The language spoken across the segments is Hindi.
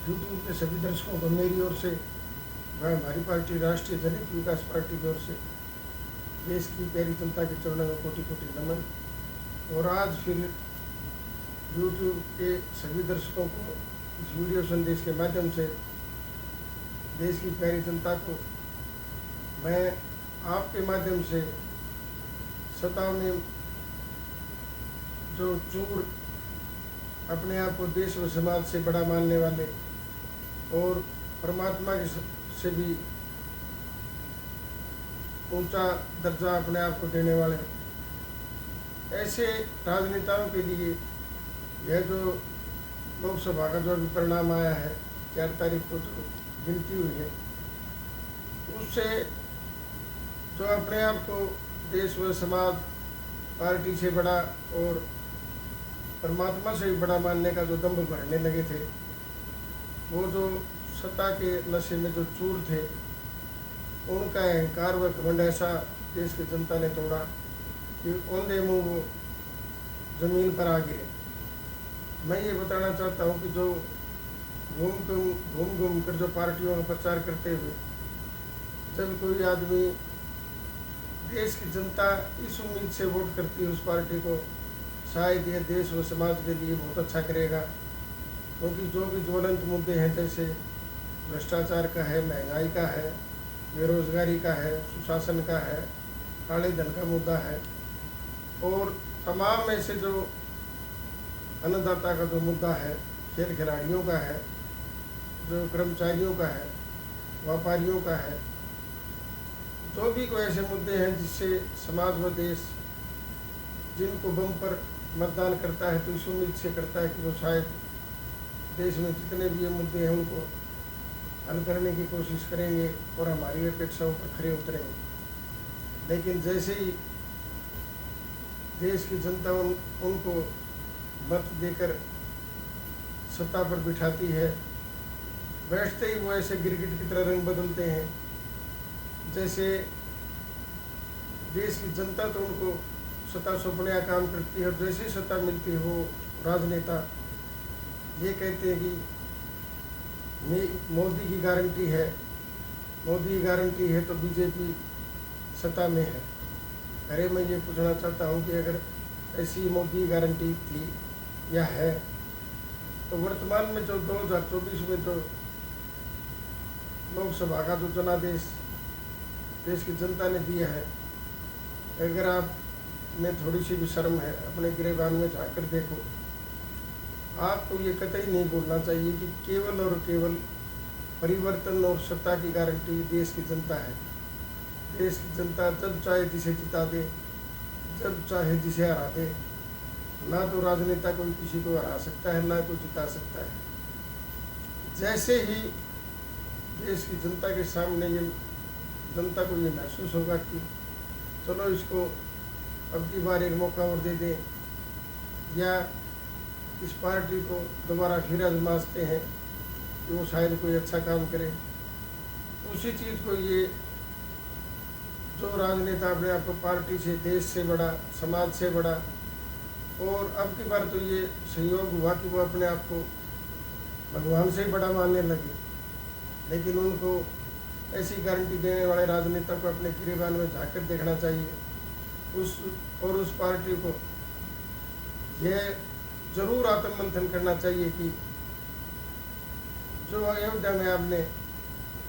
यूट्यूब के सभी दर्शकों को मेरी ओर से व हमारी पार्टी राष्ट्रीय दलित विकास पार्टी की ओर से देश की प्यारी जनता के चरणों में कोटि कोटि नमन। और आज फिर यूट्यूब के सभी दर्शकों को इस वीडियो संदेश के माध्यम से देश की प्यारी जनता को मैं आपके माध्यम से सत्ता में जो चूर अपने आप को देश व समाज से बड़ा मानने वाले और परमात्मा के से भी ऊंचा दर्जा अपने आप को देने वाले ऐसे राजनेताओं के लिए यह जो लोकसभा का जो अभी परिणाम आया है 4 तारीख को जो गिनती हुई है, उससे जो अपने आप को देश व समाज पार्टी से बड़ा और परमात्मा से भी बड़ा मानने का जो दम्भ भरने लगे थे, वो जो सत्ता के नशे में जो चूर थे, उनका अहंकार व घमंड ऐसा देश की जनता ने तोड़ा कि औंधे मुंह वो जमीन पर आ गिरे। मैं ये बताना चाहता हूँ कि जो घूम घूम कर जो पार्टियों का प्रचार करते हुए जब कोई आदमी देश की जनता इस उम्मीद से वोट करती है उस पार्टी को, शायद ये देश व समाज के लिए बहुत अच्छा करेगा, क्योंकि जो भी ज्वलंत मुद्दे हैं जैसे भ्रष्टाचार का है, महंगाई का है, बेरोजगारी का है, सुशासन का है, काले धन का मुद्दा है और तमाम ऐसे जो अन्नदाता का जो मुद्दा है, खेल खिलाड़ियों का है, जो कर्मचारियों का है, व्यापारियों का है, जो भी कोई ऐसे मुद्दे हैं जिससे समाज व देश जिनको बम पर मतदान करता है तो इस उम्मीद से करता है कि वो शायद देश में जितने भी ये मुद्दे हैं उनको हल करने की कोशिश करेंगे और हमारी अपेक्षाओं पर खरे उतरेंगे। लेकिन जैसे ही देश की जनता उनको मत देकर सत्ता पर बिठाती है, बैठते ही वो ऐसे गिरगिट की तरह रंग बदलते हैं। जैसे देश की जनता तो उनको सत्ता सौंपने का काम करती है और जैसे ही सत्ता मिलती है वो राजनेता ये कहते हैं कि मोदी की गारंटी है, मोदी की गारंटी है तो बीजेपी सत्ता में है। अरे मैं ये पूछना चाहता हूँ कि अगर ऐसी मोदी की गारंटी थी या है तो वर्तमान में जो 2024 में जो लोकसभा का जो जनादेश देश की जनता ने दिया है, अगर आप में थोड़ी सी भी शर्म है अपने गिरेबान में झाँक कर देखो, आपको ये कतई नहीं बोलना चाहिए कि केवल और केवल परिवर्तन और सत्ता की गारंटी देश की जनता है। देश की जनता जब चाहे जिसे जिता दे, जब चाहे जिसे हरा दे। ना तो राजनेता कोई किसी को हरा सकता है, ना कोई जिता सकता है। जैसे ही देश की जनता के सामने ये जनता को ये महसूस होगा कि चलो इसको अब की बार एक मौका और दे दें या इस पार्टी को दोबारा फिर आजमाते हैं कि वो शायद कोई अच्छा काम करे, उसी चीज़ को ये जो राजनेता अपने आप को पार्टी से, देश से बड़ा, समाज से बड़ा, और अब की बार तो ये संयोग हुआ कि वो अपने आप को भगवान से ही बड़ा मानने लगे। लेकिन उनको ऐसी गारंटी देने वाले राजनेता को अपने गिरेबान में झाँक कर देखना चाहिए उस पार्टी को यह जरूर आत्ममंथन करना चाहिए कि जो अयोध्या में आपने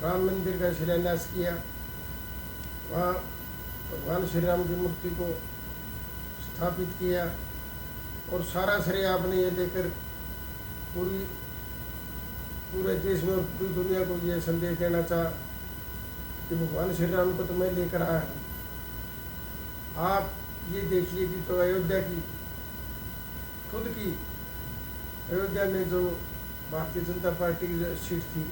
राम मंदिर का शिलान्यास किया, वहाँ भगवान श्री राम की मूर्ति को स्थापित किया और सारा श्रेय आपने ये लेकर पूरे देश में और पूरी दुनिया को ये संदेश देना चाहा कि भगवान श्री राम को तो मैं लेकर आया हूँ। आप ये देखिए कि तो अयोध्या की खुद की अयोध्या में जो भारतीय जनता पार्टी की जो सीट थी,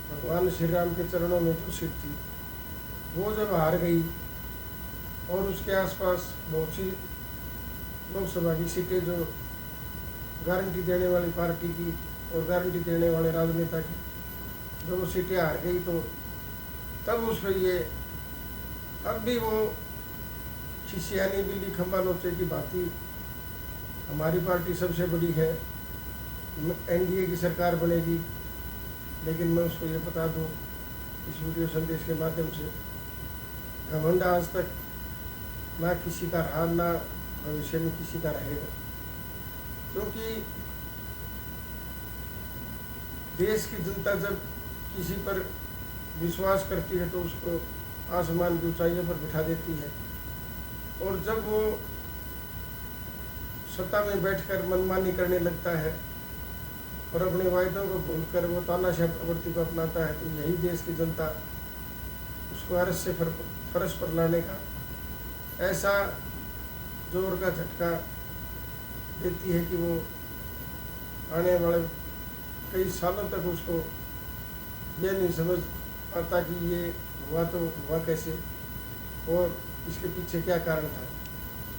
भगवान श्री राम के चरणों में जो सीट थी, वो जब हार गई और उसके आसपास बहुत सी लोकसभा की सीटें जो गारंटी देने वाली पार्टी की और गारंटी देने वाले राजनेता की जो वो सीटें हार गई, तो तब उस पर ये अब भी वो खिसियानी बिल्ली खंबा नोचे की भांति हमारी पार्टी सबसे बड़ी है, एनडीए की सरकार बनेगी, लेकिन मैं उसको ये बता दूं इस वीडियो संदेश के माध्यम से, घमंड आज तक ना किसी का रहा, ना भविष्य में किसी का रहेगा। क्योंकि देश की जनता जब किसी पर विश्वास करती है तो उसको आसमान की ऊंचाइयों पर बिठा देती है, और जब वो सत्ता में बैठकर मनमानी करने लगता है और अपने वायदों को भूलकर वो तानाशाह प्रवृत्ति को अपनाता है, तो यही देश की जनता उसको अरस से फर्श पर लाने का ऐसा जोर का झटका देती है कि वो आने वाले कई सालों तक उसको ये नहीं समझ पाता कि ये हुआ तो हुआ कैसे और इसके पीछे क्या कारण था।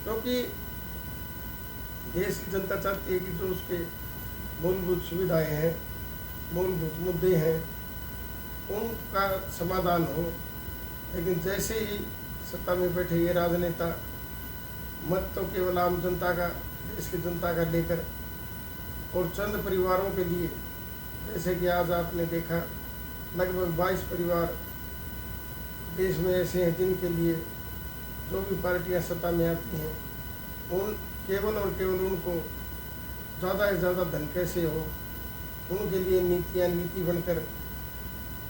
क्योंकि देश की जनता चाहती है कि जो उसके मूलभूत सुविधाएं हैं, मूलभूत मुद्दे हैं, उनका समाधान हो। लेकिन जैसे ही सत्ता में बैठे ये राजनेता मत तो केवल आम जनता का, देश की जनता का लेकर और चंद परिवारों के लिए, जैसे कि आज आपने देखा लगभग 22 परिवार देश में ऐसे हैं जिनके लिए जो भी पार्टियां सत्ता में आती हैं उन केवल और केवल उनको ज़्यादा से ज़्यादा धन कैसे हो, उनके लिए नीति बनकर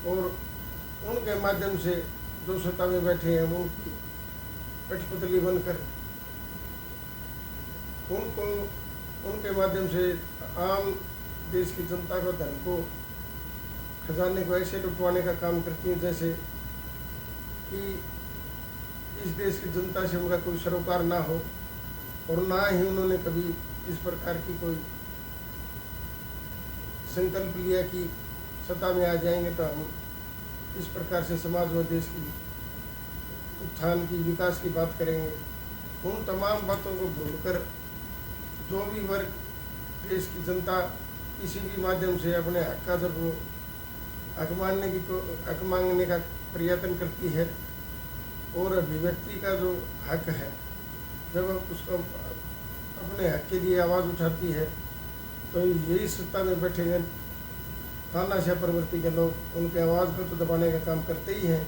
और उनके माध्यम से जो सत्ता में बैठे हैं उनकी कठपुतली बनकर उनको उनके माध्यम से आम देश की जनता को धन को खजाने को ऐसे लुटवाने का काम करती हैं जैसे कि इस देश की जनता से उनका कोई सरोकार ना हो, और ना ही उन्होंने कभी इस प्रकार की कोई संकल्प लिया कि सत्ता में आ जाएंगे तो हम इस प्रकार से समाज व देश की उत्थान की, विकास की बात करेंगे। उन तमाम बातों को भूलकर जो भी वर्ग, देश की जनता किसी भी माध्यम से अपने हक का जब वो हक मांगने का प्रयत्न करती है और अभिव्यक्ति का जो हक है, जब उसको अपने हक के लिए आवाज़ उठाती है, तो यही सत्ता में बैठे हैं तानाशाह प्रवृत्ति के लोग उनकी आवाज़ को तो दबाने का काम करते ही हैं,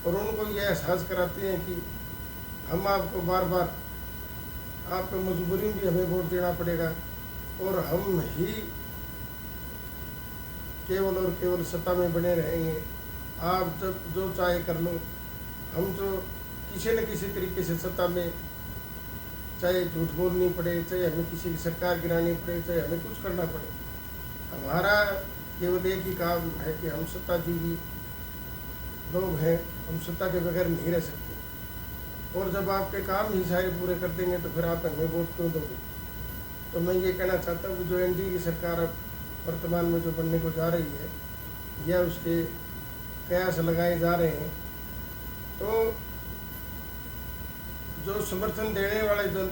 और उनको यह एहसास कराते हैं कि हम आपको बार बार आपको मजबूरी में भी हमें वोट देना पड़ेगा और हम ही केवल और केवल सत्ता में बने रहेंगे। आप जब जो चाहे कर लो, हम तो किसी न किसी तरीके से सत्ता में, चाहे झूठ बोलनी पड़े, चाहे हमें किसी की सरकार गिरानी पड़े, चाहे हमें कुछ करना पड़े, हमारा केवल एक ही काम है कि हम सत्ताजीवी लोग हैं, हम सत्ता के बगैर नहीं रह सकते। और जब आपके काम ही सारे पूरे कर देंगे तो फिर आप हमें वोट क्यों दोगे। तो मैं ये कहना चाहता हूँ कि जो एनडीए की सरकार अब वर्तमान में जो बनने को जा रही है या उसके कयास लगाए जा रहे हैं, तो जो समर्थन देने वाले जो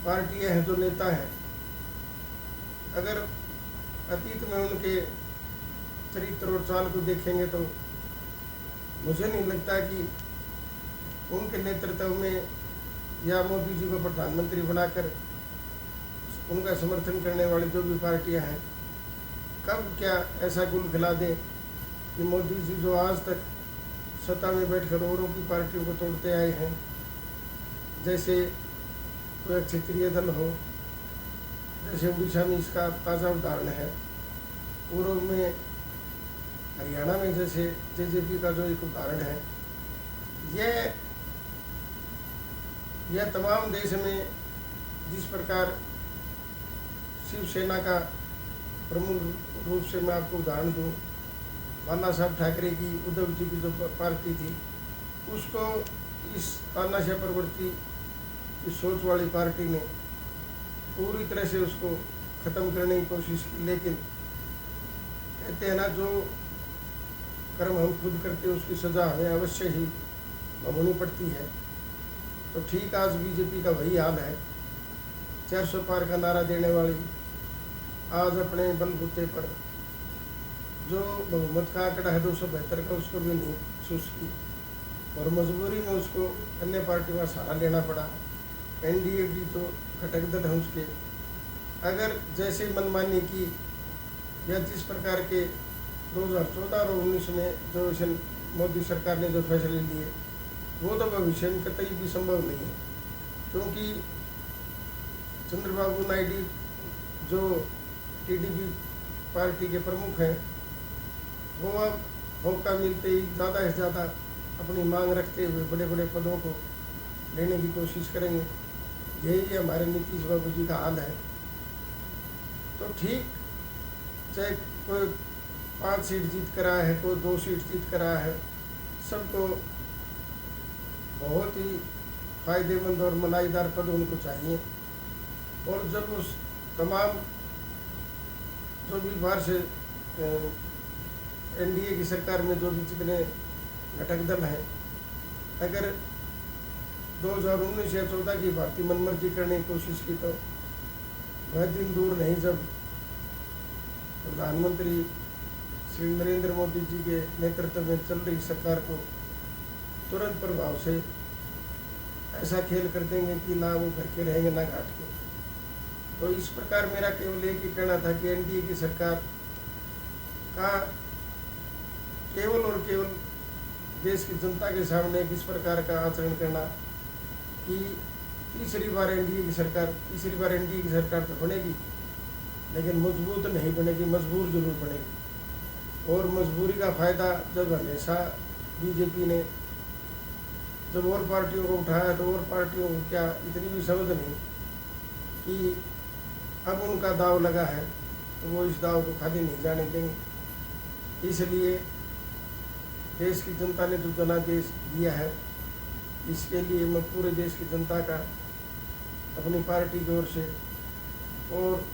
पार्टियां हैं, जो नेता हैं, अगर अतीत में उनके चरित्र और चाल को देखेंगे तो मुझे नहीं लगता कि उनके नेतृत्व में या मोदी जी को प्रधानमंत्री बनाकर उनका समर्थन करने वाली जो भी पार्टियां हैं कब क्या ऐसा गुल खिला दें कि मोदी जी जो आज तक सत्ता में बैठकर औरों की पार्टियों को तोड़ते आए हैं, जैसे कोई क्षेत्रीय दल हो, जैसे उड़ीसा में इसका ताज़ा उदाहरण है, पूर्व में हरियाणा में जैसे जेजेपी का जो एक उदाहरण है, यह तमाम देश में जिस प्रकार शिवसेना का प्रमुख रूप से मैं आपको उदाहरण दूँ, बाला साहब ठाकरे की, उद्धव जी की जो पार्टी थी, उसको इस तानाशाह प्रवृत्ति, इस सोच वाली पार्टी ने पूरी तरह से उसको ख़त्म करने की कोशिश की। लेकिन कहते हैं ना, जो कर्म हम खुद करते हैं उसकी सज़ा हमें अवश्य ही भोगनी पड़ती है। तो ठीक आज बीजेपी का वही हाल है। 400 पार का नारा देने वाली आज अपने बलबूते पर जो बहुमत का आंकड़ा है 272 का, उसको भी नहीं महसूस की और मजबूरी में उसको अन्य पार्टियों का सहारा लेना पड़ा। एनडीए की जो घटक दल है उसके अगर जैसे मनमानी की या जिस प्रकार के 2014 और 19 में जो मोदी सरकार ने जो फैसले लिए, वो तो भविष्य में कतई भी संभव नहीं है, क्योंकि चंद्रबाबू नायडू जो टीडीपी पार्टी के प्रमुख हैं, वो अब मौका मिलते ही ज़्यादा से ज़्यादा अपनी मांग रखते हुए बड़े बड़े पदों को लेने की कोशिश करेंगे। यही हमारे नीतीश बाबू जी का हाल है। तो ठीक, चाहे कोई 5 सीट जीत कर आया है, कोई 2 सीट जीत कर आया है, सबको बहुत ही फायदेमंद और मलाईदार पद उनको चाहिए। और जब उस तमाम जो भी बाहर से एनडीए की सरकार में जो भी जितने घटक दल हैं, अगर 2019 या 14 की भारतीय मनमर्जी करने की कोशिश की, तो वह दिन दूर नहीं जब प्रधानमंत्री श्री नरेंद्र मोदी जी के नेतृत्व में चल रही सरकार को तुरंत प्रभाव से ऐसा खेल कर देंगे कि ना वो घर के रहेंगे ना घाट के। तो इस प्रकार मेरा केवल एक ही कहना था कि एनडीए की सरकार का केवल और केवल देश की जनता के सामने किस प्रकार का आचरण करना कि तीसरी बार एनडीए की सरकार तो बनेगी, लेकिन मजबूत नहीं बनेगी, मजबूर जरूर बनेगी। और मजबूरी का फ़ायदा जब हमेशा बीजेपी ने जब और पार्टियों को उठाया, तो और पार्टियों को क्या इतनी भी समझ नहीं कि अब उनका दाव लगा है, तो वो इस दाव को खाली नहीं जाने देंगे। इसलिए देश की जनता ने जो जनादेश दिया है, इसके लिए मैं पूरे देश की जनता का अपनी पार्टी की ओर से, और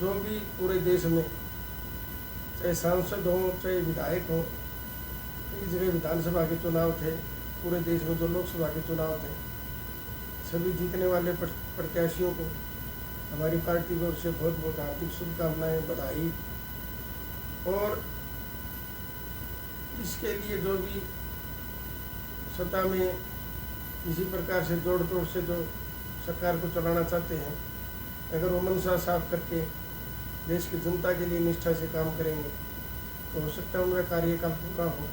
जो भी पूरे देश में चाहे सांसद हों चाहे विधायक हों, कई जगह विधानसभा के चुनाव थे, पूरे देश में जो लोकसभा के चुनाव थे, सभी जीतने वाले प्रत्याशियों को हमारी पार्टी की ओर से बहुत बहुत हार्दिक शुभकामनाएं, बधाई। और इसके लिए जो भी सत्ता में किसी प्रकार से जोड़ तोड़ से जो सरकार को चलाना चाहते हैं, अगर वो मनसा साफ करके देश की जनता के लिए निष्ठा से काम करेंगे, तो हो सकता है उनका कार्यकाल पूरा हो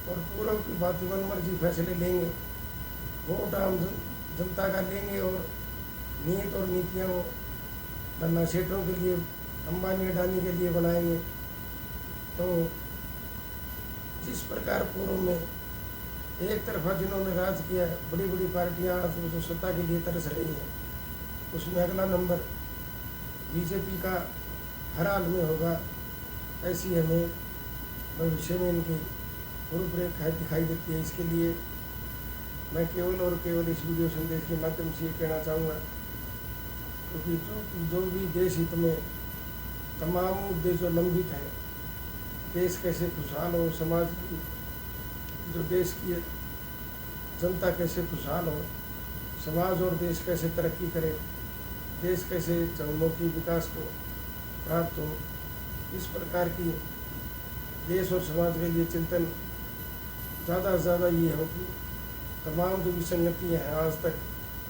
और पूरा की बात मनमर्जी फैसले लेंगे, वोट आम जनता का लेंगे और नीयत और नीतियाँ वो धन्ना सेठों के लिए, अंबानी अडानी के लिए बनाएंगे। तो जिस प्रकार पूर्व में एक तरफा जिन्होंने राज किया है, बड़ी बड़ी पार्टियां आज जो सत्ता के लिए तरस रही हैं, उसमें अगला नंबर बीजेपी का हर हाल में होगा, ऐसी हमें भविष्य में इनकी रूपरेखा दिखाई देती है। इसके लिए मैं केवल और केवल इस वीडियो संदेश के माध्यम से ये कहना चाहूँगा, क्योंकि जो भी देश हित में तमाम मुद्दे जो लंबित हैं, देश कैसे खुशहाल हो, समाज की जो देश की जनता कैसे खुशहाल हो, समाज और देश कैसे तरक्की करे, देश कैसे चहुमुखी विकास को प्राप्त हो, इस प्रकार की देश और समाज के लिए चिंतन ज़्यादा से ज़्यादा ये हो कि तमाम जो विसंगतियाँ हैं आज तक,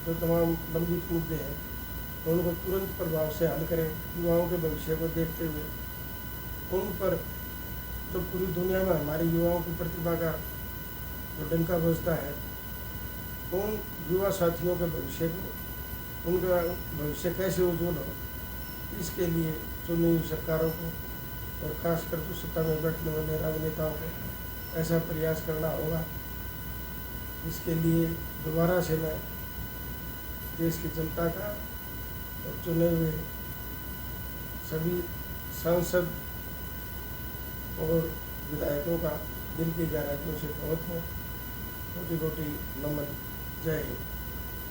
जो तमाम लंबित मुद्दे हैं, उनको तुरंत प्रभाव से हल करें। युवाओं के भविष्य को देखते हुए उन पर जो पूरी दुनिया में हमारे युवाओं की प्रतिभा का जो डंका बजता है, उन युवा साथियों के भविष्य को, उनका भविष्य कैसे उज्जवल हो, इसके लिए चुनी हुई सरकारों को और खासकर जो सत्ता में बैठने वाले राजनेताओं को ऐसा प्रयास करना होगा। इसके लिए दोबारा से मैं देश की जनता का और चुने हुए सभी सांसद और विधायकों का दिल की गहराइयों से बहुत कोटि कोटि नमन। जय हिंद।